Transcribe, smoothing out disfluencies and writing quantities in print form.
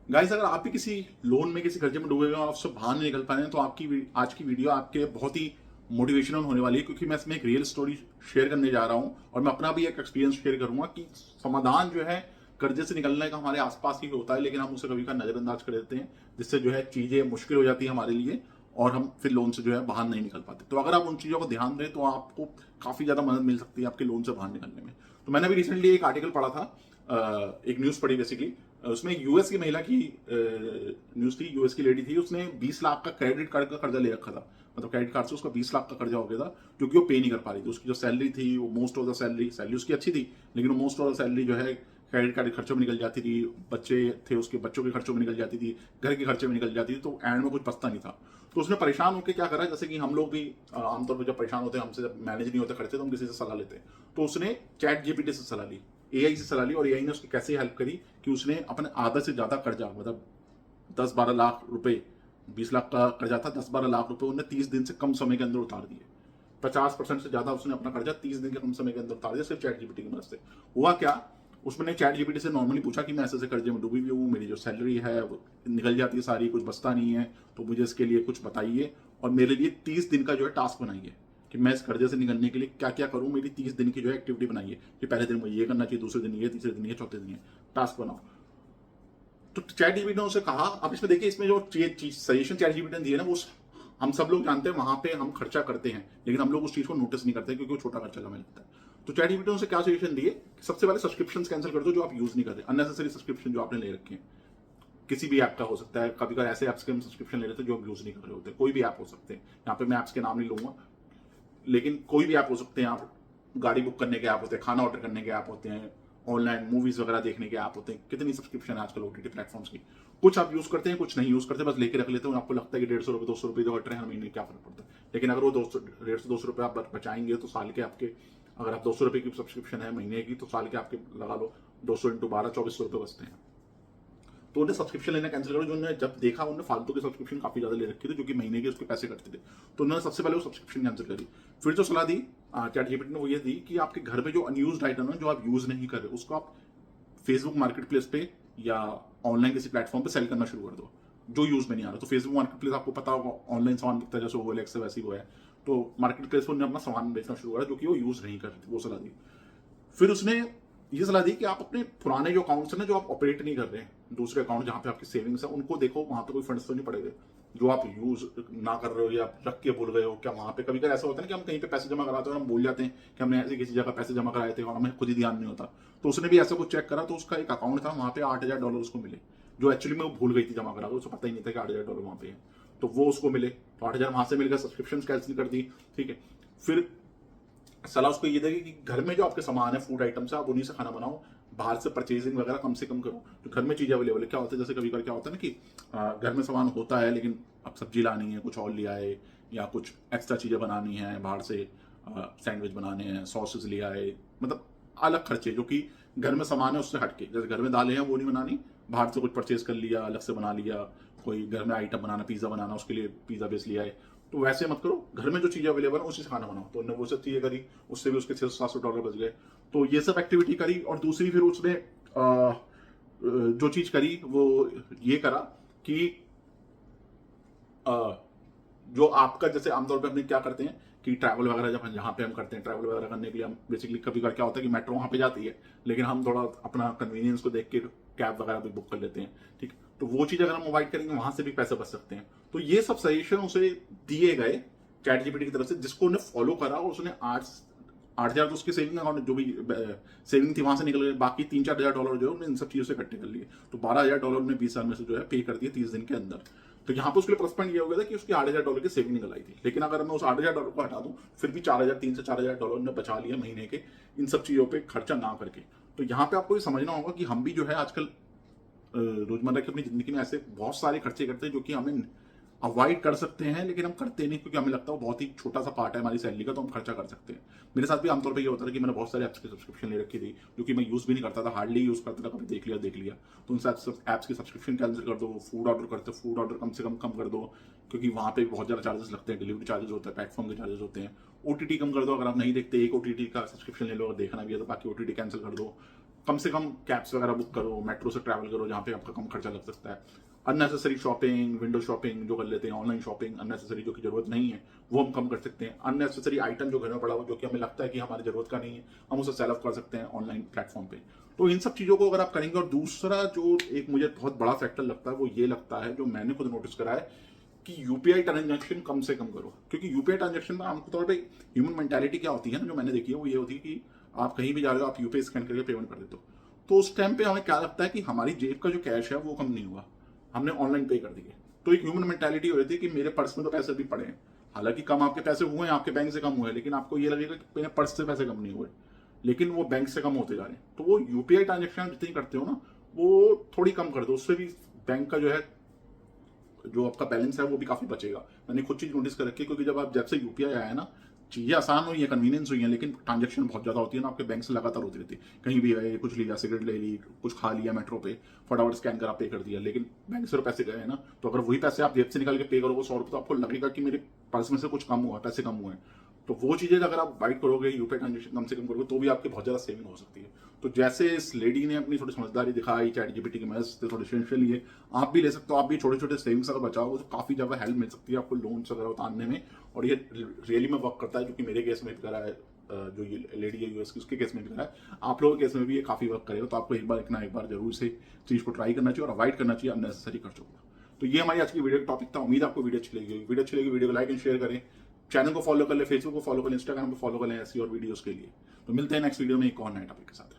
Guys, अगर आप भी किसी लोन में किसी कर्जे में डूबे हुए हैं और आपसे बाहर नहीं निकल पा रहे हैं तो आज की वीडियो आपके लिए बहुत ही मोटिवेशनल होने वाली है, क्योंकि मैं इसमें एक रियल स्टोरी शेयर करने जा रहा हूं और मैं अपना भी एक एक्सपीरियंस शेयर करूंगा कि समाधान जो है कर्जे से निकलने का हमारे आसपास ही होता है, लेकिन हम उसे कभी का नजरअंदाज कर देते हैं, जिससे जो है चीजें मुश्किल हो जाती है हमारे लिए और हम फिर लोन से जो है बाहर नहीं निकल पाते। तो अगर आप उन चीजों को ध्यान दें तो आपको काफी ज्यादा मदद मिल सकती है आपके लोन से बाहर निकलने में। तो मैंने भी रिसेंटली एक आर्टिकल पढ़ा था, एक न्यूज पढ़ी बेसिकली। उसमें यूएस की महिला की न्यूज थी। यूएस की लेडी थी, उसने 20 लाख का क्रेडिट कार्ड का कर्जा ले रखा था। मतलब क्रेडिट कार्ड से उसका 20 लाख का कर्जा हो गया था, जो कि वो पे नहीं कर पा रही थी। उसकी जो सैलरी थी वो मोस्ट ऑफ द सैलरी उसकी अच्छी थी, लेकिन वो मोस्ट ऑफ द सैलरी जो है क्रेडिट कार्ड के खर्चों में निकल जाती थी। बच्चे थे, उसके बच्चों के खर्चों में निकल जाती थी, घर के खर्चे में निकल जाती थी, तो एंड में कुछ बचता नहीं था। तो उसने परेशान होकर क्या करा, जैसे कि हम लोग भी आमतौर पर जब परेशान होते हैं, हमसे जब मैनेज नहीं होते खर्चे, तो हम किसी से सलाह लेते हैं। तो उसने चैट जीपीटी से सलाह ली, एआई से सलाह ली, और एआई ने उसकी कैसे हेल्प करी कि उसने अपने आधा से ज्यादा कर्जा, मतलब 10-12 लाख रुपए, 20 लाख का कर्जा था, 10-12 लाख रुपए उन्हें 30 दिन से कम समय के अंदर उतार दिए। 50% से ज्यादा उसने अपना कर्जा 30 दिन के कम समय के अंदर उतार दिया, सिर्फ चैट जीपीटी की मदद से। हुआ क्या, उसने चैट जीपीटी से नॉर्मली पूछा कि मैं ऐसे ऐसे कर्जे में डूबी हुई हूँ, मेरी जो सैलरी है वो निकल जाती है सारी, कुछ बचता नहीं है, तो मुझे इसके लिए कुछ बताइए और मेरे लिए 30 दिन का जो है टास्क बनाइए कि मैं इस कर्जे से निकलने के लिए क्या क्या करूं। मेरी 30 दिन की जो है एक्टिविटी बनाइए कि पहले दिन मुझे ये करना चाहिए, दूसरे दिन ये, तीसरे दिन ये, चौथे दिन ये, टास्क बनाओ। तो चैट जीपीटी ने उसे कहा, अब इसमें देखिए, इसमें जो चीज सजेशन चैट जीपीटी ने दी है ना, वो हम सब लोग जानते हैं, वहां पे हम खर्चा करते हैं, लेकिन हम लोग उस चीज को नोटिस नहीं करते क्योंकि वो छोटा खर्चा हमें लगता है। तो चैट जीपीटी ने उसे क्या सजेशन दिए, सबसे पहले सब्सक्रिप्शन कैंसिल कर दो जो आप यूज नहीं कर रहे, अननेसेसरी सब्सक्रिप्शन जो आपने ले रखे हैं। किसी भी ऐप का हो सकता है, कभी कभी ऐसे ऐप्स के हम सब्सक्रिप्शन ले लेते हैं जो हम यूज नहीं कर रहे होते, कोई भी ऐप हो सकते हैं, यहाँ पे मैं ऐप्स के नाम नहीं लूंगा, लेकिन कोई भी ऐप हो सकते हैं। आप गाड़ी बुक करने के ऐप होते हैं, खाना ऑर्डर करने के ऐप होते हैं, ऑनलाइन मूवीज वगैरह देखने के ऐप होते हैं। कितनी सब्सक्रिप्शन है आजकल ओटीटी प्लेटफॉर्म्स की। कुछ आप यूज करते हैं, कुछ नहीं यूज करते, बस लेके रख लेते हो। आपको लगता है कि 150 रुपए 200 रुपए जो कट रहे हैं महीने, क्या फर्क पड़ता है। लेकिन अगर वो 150 200 रुपए आप बचाएंगे तो साल के आपके, अगर आप 200 रुपए की सब्सक्रिप्शन है महीने की, तो साल के आपके लगा लो 200 इंटू 12 2400 रुपए बचते हैं। तो उन्हें सब्सक्रिप्शन लेना कैंसिल करो। जो उन्होंने जब देखा, उन्होंने फालतू की सब्सक्रिप्शन काफी ज्यादा ले रखी थी, जो कि महीने के उसके पैसे कटते थे, तो उन्होंने सबसे पहले वो सब्सक्रिप्शन कैंसिल करी। फिर जो सलाह दी चैट जीपीटी ने, वो ये दी कि आपके घर में जो अनयूज्ड आइटम है, जो आप यूज नहीं कर रहे, उसको आप फेसबुक मार्केट प्लेस पे या ऑनलाइन किसी प्लेटफॉर्म पे सेल करना शुरू कर दो, जो यूज में नहीं आ रहा। तो फेसबुक मार्केट प्लेस आपको पता होगा, ऑनलाइन सामान बिकता है, जैसे OLX से वैसे ही वो है। तो मार्केट प्लेस पर उन्होंने अपना सामान बेचना शुरू करा जो कि वो यूज नहीं कर रहे, वो सलाह दी। फिर उसने ये सलाह दी कि आप अपने पुराने जो अकाउंट्स हैं ना, जो आप ऑपरेट नहीं कर रहे हैं, दूसरे अकाउंट जहां पे आपकी सेविंग्स है, उनको देखो, वहां पे कोई फंड्स तो नहीं पड़े हुए जो आप यूज ना कर रहे हो या रख के भूल गए हो। क्या वहां पे कभी कभी ऐसा होता है ना कि हम कहीं पे पैसे जमा कराते हैं और हम भूल जाते हैं कि हमने ऐसी किसी जगह पैसे जमा कराए थे और हमें खुद ही ध्यान नहीं होता। तो उसने भी ऐसा कुछ चेक करा, तो उसका एक अकाउंट था, वहां पे $8000 उसको मिले, जो एक्चुअली में वो भूल गई थी जमा करा, उसको पता ही नहीं था कि $8000 वहां पे है। तो वो उसको मिले, तो 8000 वहां से मिल गया, सब्सक्रिप्शन कैंसिल कर दी। ठीक है। फिर सलाह उसको ये देगी कि घर में जो आपके सामान है, फूड आइटम्स है, आप उन्हीं से खाना बनाओ, बाहर से परचेजिंग वगैरह कम से कम करो। तो घर में चीजें अवेलेबल है, क्या होता है, जैसे कभी कभी क्या होता है ना कि घर में सामान होता है, लेकिन अब सब्जी लानी है, कुछ और लिया है, या कुछ एक्स्ट्रा चीजें बनानी है बाहर से, सैंडविच बनाने हैं, सॉसेस लिया है, मतलब अलग खर्चे जो कि घर में सामान है उससे हटके, जैसे घर में दालें हैं वो नहीं बनानी, बाहर से कुछ परचेज कर लिया, अलग से बना लिया। कोई घर में आइटम बनाना, पिज्जा बनाना, उसके लिए पिज्जा बेस लिया है। तो वैसे मत करो, घर में जो चीजें अवेलेबल है उसी से खाना बनाओ। तो उन्होंने वो सब चीजें करी, उससे भी उसके $600-700 बच गए। तो ये सब एक्टिविटी करी। और दूसरी फिर उसने जो चीज करी वो ये करा कि जो आपका, जैसे आमतौर पे अपने क्या करते हैं कि ट्रैवल वगैरह जब यहाँ पे हम करते हैं, ट्रैवल वगैरह करने के लिए हम बेसिकली कभी कभी क्या होता है कि मेट्रो वहाँ पे जाती है, लेकिन हम थोड़ा अपना कन्वीनियंस को देख के कैब वगैरह भी बुक कर लेते हैं। ठीक। तो वो चीज अगर हम अवॉइड करेंगे, वहां से भी पैसे बच सकते हैं। तो ये सब सजेशन उसे दिए गए चैट जीपीटी की तरफ से, जिसको उन्हें फॉलो करा, और उसने 8,000 तो उसकी सेविंग अकाउंट जो भी सेविंग थी वहां से निकल गई, बाकी $3-4 जो है उन्होंने इन सब चीजों से इकट्ठे कर लिए। तो $12,000 ने 20 साल में से जो है पे कर दिए 30 दिन के अंदर। तो यहाँ पे उसके लिए प्लस पॉइंट ये हो गया था कि उसकी $8,000 की सेविंग निकल आई थी। लेकिन अगर मैं उस $8,000 को हटा दूं, फिर भी 4,000, $3 से $4,000 ने बचा लिया महीने के, इन सब चीजों पे खर्चा ना करके। तो यहाँ पे आपको ये समझना होगा कि हम भी जो है आजकल रोजमर्रा की अपनी जिंदगी में ऐसे बहुत सारे खर्चे करते हैं जो कि हमें अवॉइड कर सकते हैं, लेकिन हम करते नहीं, क्योंकि हमें लगता है वो बहुत ही छोटा सा पार्ट है हमारी सैलरी का, तो हम खर्चा कर सकते हैं। मेरे साथ भी आमतौर पे ये होता था कि मैंने बहुत सारे ऐप्स की सब्सक्रिप्शन ले रखी थी, जो कि मैं यूज भी नहीं करता था, हार्डली यूज करता था, कभी देख लिया। तो उन ऐप्स की सब्सक्रिप्शन कैंसिल कर दो। फूड ऑर्डर करते, फूड ऑर्डर कम से कम कर दो, क्योंकि वहां पे बहुत ज्यादा चार्जेस लगते हैं, डिलीवरी चार्जेस होते हैं, प्लेटफॉर्म के चार्जेस होते हैं। ओटीटी कम कर दो, अगर आप नहीं देखते, एक ओटीटी का सब्सक्रिप्शन ले लो, अगर देखना भी है तो बाकी ओटीटी कैंसिल कर दो। कम से कम कैब्स वगैरह बुक करो, मेट्रो से ट्रैवल करो जहाँ पे आपका कम खर्चा लग सकता है। अननेसेसरी शॉपिंग, विंडो शॉपिंग जो कर लेते हैं, ऑनलाइन शॉपिंग अननेसेसरी जो कि जरूरत नहीं है वो हम कम कर सकते हैं। अननेसेसरी आइटम जो घर में पड़ा हो जो कि हमें लगता है कि हमारी जरूरत का नहीं है, हम उसे सेल ऑफ कर सकते हैं ऑनलाइन प्लेटफॉर्म पे। तो इन सब चीजों को अगर आप करेंगे, और दूसरा जो एक मुझे बहुत बड़ा फैक्टर लगता है वो ये लगता है, जो मैंने खुद नोटिस करा है, कि यूपीआई ट्रांजेक्शन कम से कम करो। क्योंकि यूपीआई ट्रांजेक्शन में आमतौर पर ह्यूमन मेंटालिटी क्या होती है ना, जो मैंने देखी है वो ये होती है कि आप कहीं भी जा रहे हो, आप यूपीआई स्कैन करके पेमेंट कर देते हो। तो उस टाइम पे हमें क्या लगता है कि हमारी जेब का जो कैश है वो कम नहीं हुआ, हमने ऑनलाइन पे कर दिए। तो एक ह्यूमन मेंटालिटी हो रही थी कि मेरे पर्स में तो पैसे भी पड़े हैं, हालांकि कम आपके पैसे हुए हैं, आपके बैंक से कम हुए, लेकिन आपको ये लगेगा कि मेरे पर्स से पैसे कम नहीं हुए, लेकिन वो बैंक से कम होते जा रहे हैं। तो वो यूपीआई ट्रांजेक्शन जितनी करते हो ना, वो थोड़ी कम कर दो, उससे भी बैंक का जो है, जो आपका बैलेंस है वो भी काफी बचेगा। मैंने खुद चीज नोटिस कर रखी है, क्योंकि जब से यूपीआई आया है ना, चीजें आसान हुई है, कन्वीनियंस हुई है, लेकिन ट्रांजेक्शन बहुत ज्यादा होती है ना, आपके बैंक से लगातार होती रहती है। कहीं भी गए, कुछ लिया, सिगरेट ले ली, कुछ खा लिया मेट्रो पे, फटाफट स्कैन करा, पे कर दिया, लेकिन बैंक से तो पैसे गए हैं ना। तो अगर वही पैसे आप जेब से निकाल के पे करोगे 100 रुपये, तो आपको लगेगा कि मेरे पर्स में से कुछ कम हुआ, पैसे कम हुए हैं। तो वो चीजें अगर आप अवॉइड करोगे, यूपीआई ट्रांजेक्शन कम से कम करोगे, तो भी आपकी बहुत ज्यादा सेविंग हो सकती है। तो जैसे इस लेडी ने अपनी थोड़ी समझदारी दिखाई, चैट जीपीटी की मदद से थोड़े डिसीजन लिए, आप भी ले सकते हो। आप भी छोटे छोटे सेविंग्स अगर बचाओगे तो काफी ज्यादा हेल्प मिल सकती है आपको लोन्स वगैरह उतारने में। और ये रियली में वर्क करता है, जो कि मेरे केस में भी करा है, जो ये लेडी है यूएस की, उसके केस में भी करा है, आप लोगों के केस में भी ये काफी वर्क करेगा। तो आपको एक बार जरूर से चीज को ट्राई करना चाहिए और अवॉइड करना चाहिए अननेसेसरी खर्चों को। तो ये हमारी आज की वीडियो का टॉपिक था। उम्मीद आपको वीडियो अच्छी लगी। वीडियो को लाइक एंड शेयर करें, चैनल को फॉलो कर ले, फेसबुक को फॉलो कर ले, इंस्टाग्राम पे फॉलो कर लें ऐसी और वीडियोस के लिए। तो मिलते हैं नेक्स्ट वीडियो में एक और नए टॉपिक के साथ।